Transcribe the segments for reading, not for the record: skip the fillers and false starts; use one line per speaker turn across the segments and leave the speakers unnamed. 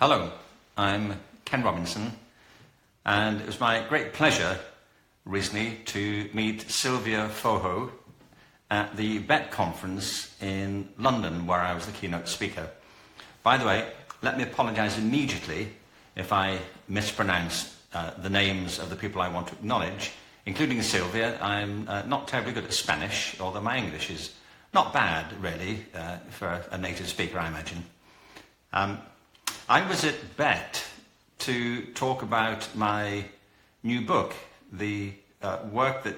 Hello, I'm Ken Robinson, and it was my great pleasure recently to meet Sylvia Foho at the BET conference in London, where I was the keynote speaker. By the way, let me apologize immediately if I mispronounce the names of the people I want to acknowledge, including Sylvia. I'm not terribly good at Spanish, although my English is not bad, really, for a native speaker, I imagine. I was at BET to talk about my new book, the work that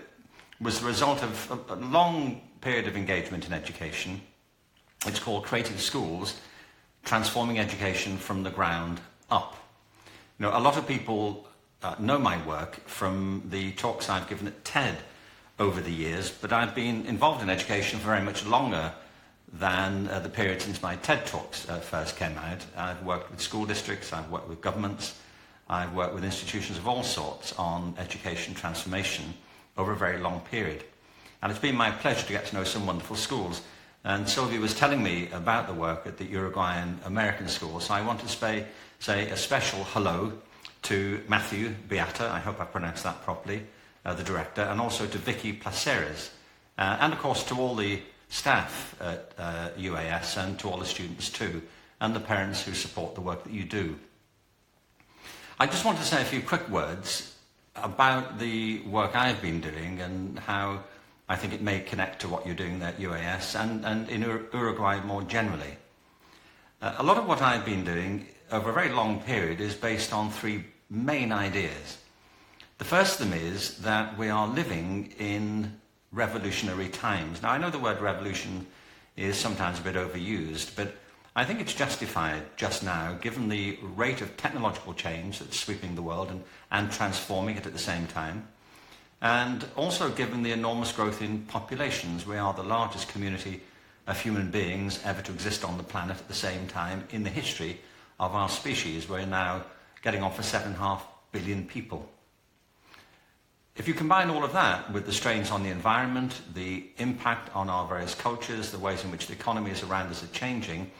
was the result of a long period of engagement in education. It's called Creating Schools, Transforming Education from the Ground Up. You know, a lot of people know my work from the talks I've given at TED over the years, but I've been involved in education for very much longer than the period since my TED Talks first came out. I've worked with school districts, I've worked with governments, I've worked with institutions of all sorts on education transformation over a very long period. And it's been my pleasure to get to know some wonderful schools. And Sylvia was telling me about the work at the Uruguayan American School, so I want to say a special hello to Matthew Beata, I hope I pronounced that properly, the director, and also to Vicky Placeres, and of course to all the staff at UAS and to all the students too, and the parents who support the work that you do. I just want to say a few quick words about the work I've been doing and how I think it may connect to what you're doing there at UAS and in Uruguay more generally. A lot of what I've been doing over a very long period is based on three main ideas. The first of them is that we are living in revolutionary times. Now, I know the word revolution is sometimes a bit overused, but I think it's justified just now, given the rate of technological change that's sweeping the world and transforming it at the same time, and also given the enormous growth in populations. We are the largest community of human beings ever to exist on the planet at the same time in the history of our species. We're now getting on for 7.5 billion people. If you combine all of that with the strains on the environment, the impact on our various cultures, the ways in which the economies around us are changing,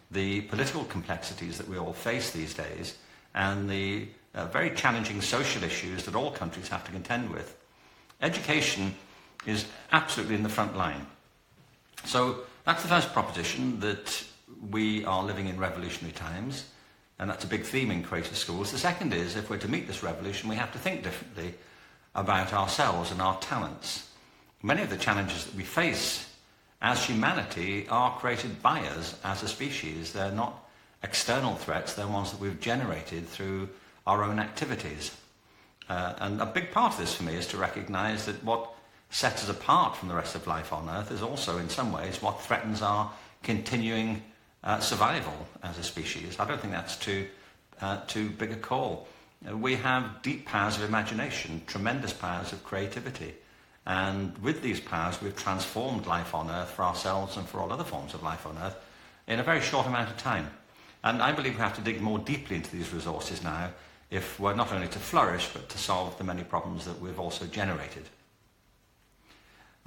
the political complexities that we all face these days, and the very challenging social issues that all countries have to contend with, education is absolutely in the front line. So that's the first proposition, that we are living in revolutionary times, and that's a big theme in Creative Schools. The second is, if we're to meet this revolution, we have to think differently about ourselves and our talents. Many of the challenges that we face as humanity are created by us as a species. They're not external threats, they're ones that we've generated through our own activities. And a big part of this for me is to recognize that what sets us apart from the rest of life on Earth is also, in some ways, what threatens our continuing survival as a species. I don't think that's too big a call. We have deep powers of imagination, tremendous powers of creativity. And with these powers, we've transformed life on Earth for ourselves and for all other forms of life on Earth in a very short amount of time. And I believe we have to dig more deeply into these resources now if we're not only to flourish, but to solve the many problems that we've also generated.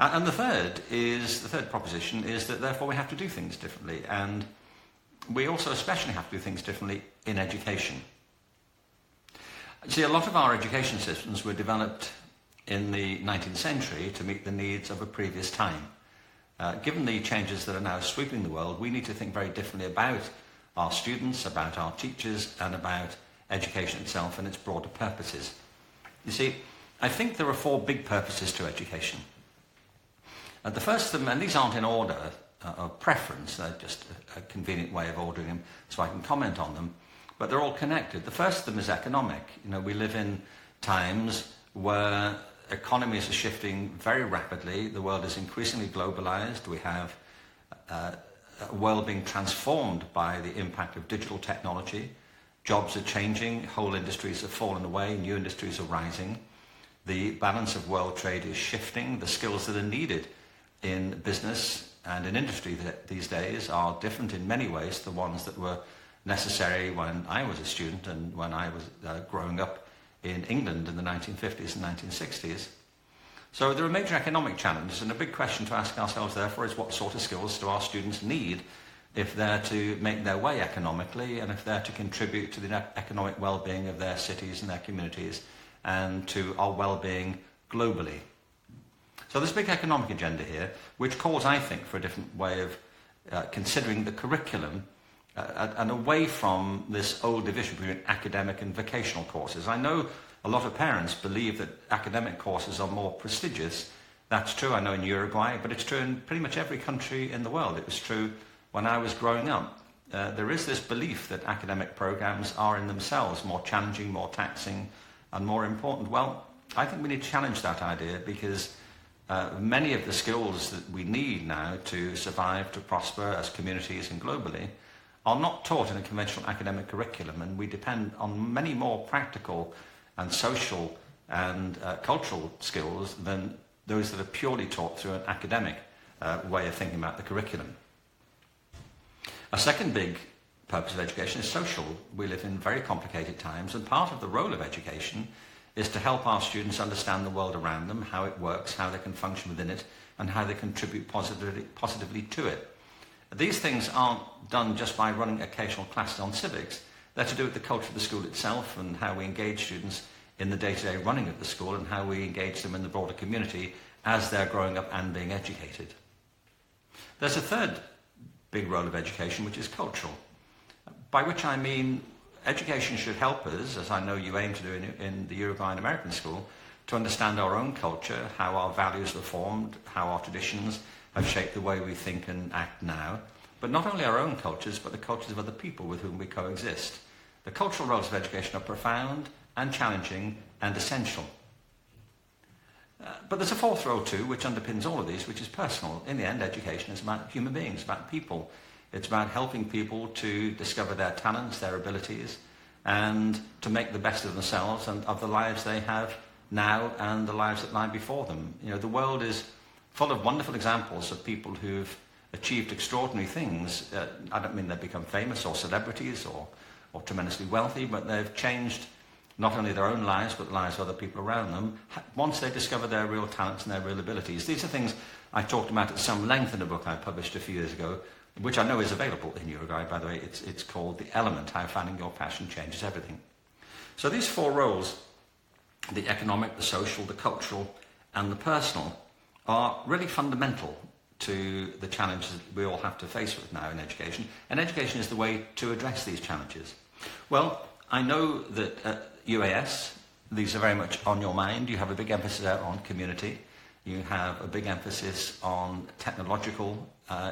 And the third proposition is that therefore we have to do things differently. And we also especially have to do things differently in education. See, a lot of our education systems were developed in the 19th century to meet the needs of a previous time. Given the changes that are now sweeping the world, we need to think very differently about our students, about our teachers, and about education itself and its broader purposes. You see, I think there are four big purposes to education. The first of them, and these aren't in order of preference, they're just a convenient way of ordering them so I can comment on them, but they're all connected. The first of them is economic. You know, we live in times where economies are shifting very rapidly. The world is increasingly globalized. We have a world being transformed by the impact of digital technology. Jobs are changing. Whole industries have fallen away. New industries are rising. The balance of world trade is shifting. The skills that are needed in business and in industry these days are different in many ways to the ones that were necessary when I was a student and when I was growing up in England in the 1950s and 1960s. So there are major economic challenges, and a big question to ask ourselves therefore is, what sort of skills do our students need if they're to make their way economically and if they're to contribute to the economic well-being of their cities and their communities and to our well-being globally. So there's a big economic agenda here, which calls, I think, for a different way of considering the curriculum and away from this old division between academic and vocational courses. I know a lot of parents believe that academic courses are more prestigious. That's true, I know, in Uruguay, but it's true in pretty much every country in the world. It was true when I was growing up. There is this belief that academic programs are in themselves more challenging, more taxing, and more important. Well, I think we need to challenge that idea because many of the skills that we need now to survive, to prosper as communities and globally, are not taught in a conventional academic curriculum, and we depend on many more practical and social and cultural skills than those that are purely taught through an academic way of thinking about the curriculum. A second big purpose of education is social. We live in very complicated times, and part of the role of education is to help our students understand the world around them, how it works, how they can function within it, and how they contribute positively to it. These things aren't done just by running occasional classes on civics. They're to do with the culture of the school itself and how we engage students in the day-to-day running of the school and how we engage them in the broader community as they're growing up and being educated. There's a third big role of education, which is cultural, by which I mean education should help us, as I know you aim to do in the Uruguayan American School, to understand our own culture, how our values were formed, how our traditions have shaped the way we think and act now, but not only our own cultures, but the cultures of other people with whom we coexist. The cultural roles of education are profound and challenging and essential. But there's a fourth role too, which underpins all of these, which is personal. In the end, education is about human beings, about people. It's about helping people to discover their talents, their abilities, and to make the best of themselves and of the lives they have now and the lives that lie before them. You know, the world is full of wonderful examples of people who've achieved extraordinary things. I don't mean they've become famous or celebrities or tremendously wealthy, but they've changed not only their own lives, but the lives of other people around them, once they discover their real talents and their real abilities. These are things I talked about at some length in a book I published a few years ago, which I know is available in Uruguay, by the way. It's called The Element, How Finding Your Passion Changes Everything. So these four roles, the economic, the social, the cultural, and the personal, are really fundamental to the challenges that we all have to face with now in education. And education is the way to address these challenges. Well, I know that at UAS, these are very much on your mind. You have a big emphasis there on community. You have a big emphasis on technological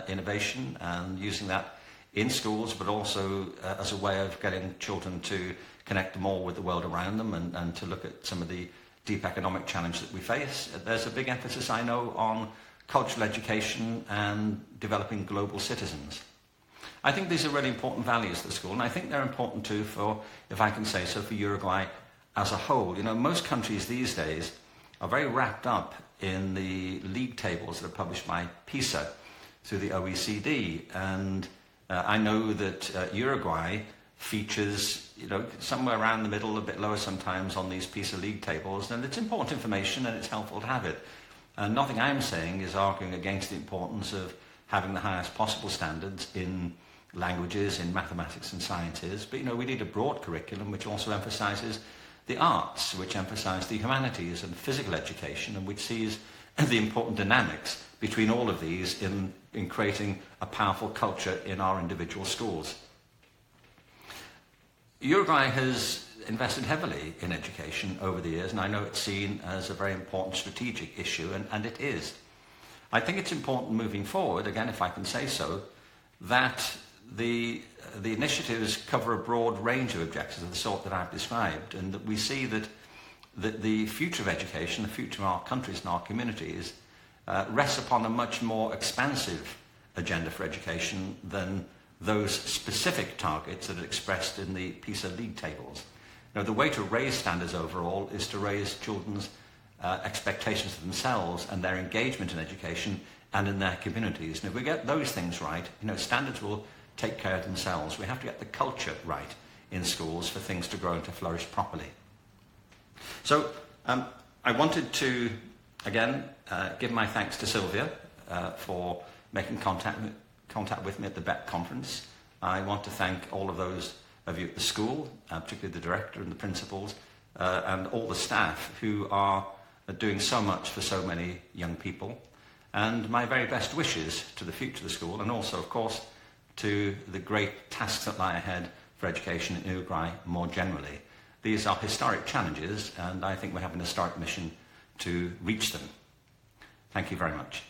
innovation and using that in schools, but also as a way of getting children to connect more with the world around them and to look at some of the deep economic challenge that we face. There's a big emphasis, I know, on cultural education and developing global citizens. I think these are really important values of the school, and I think they're important too for, if I can say so, for Uruguay as a whole. You know, most countries these days are very wrapped up in the league tables that are published by PISA through the OECD, and I know that Uruguay features, you know, somewhere around the middle, a bit lower sometimes on these PISA league tables, and it's important information and it's helpful to have it. And nothing I'm saying is arguing against the importance of having the highest possible standards in languages, in mathematics and sciences, but you know, we need a broad curriculum which also emphasises the arts, which emphasise the humanities and physical education, and which sees the important dynamics between all of these in creating a powerful culture in our individual schools. Uruguay has invested heavily in education over the years, and I know it's seen as a very important strategic issue, and it is. I think it's important moving forward, again, if I can say so, that the initiatives cover a broad range of objectives of the sort that I've described, and that we see that the future of education, the future of our countries and our communities, rests upon a much more expansive agenda for education than those specific targets that are expressed in the PISA league tables. Now, the way to raise standards overall is to raise children's expectations of themselves and their engagement in education and in their communities. And if we get those things right, you know, standards will take care of themselves. We have to get the culture right in schools for things to grow and to flourish properly. So I wanted to, again, give my thanks to Sylvia for making contact contact with me at the BET conference. I want to thank all of those of you at the school, particularly the director and the principals, and all the staff who are doing so much for so many young people. And my very best wishes to the future of the school, and also, of course, to the great tasks that lie ahead for education in Uruguay more generally. These are historic challenges, and I think we have an historic mission to reach them. Thank you very much.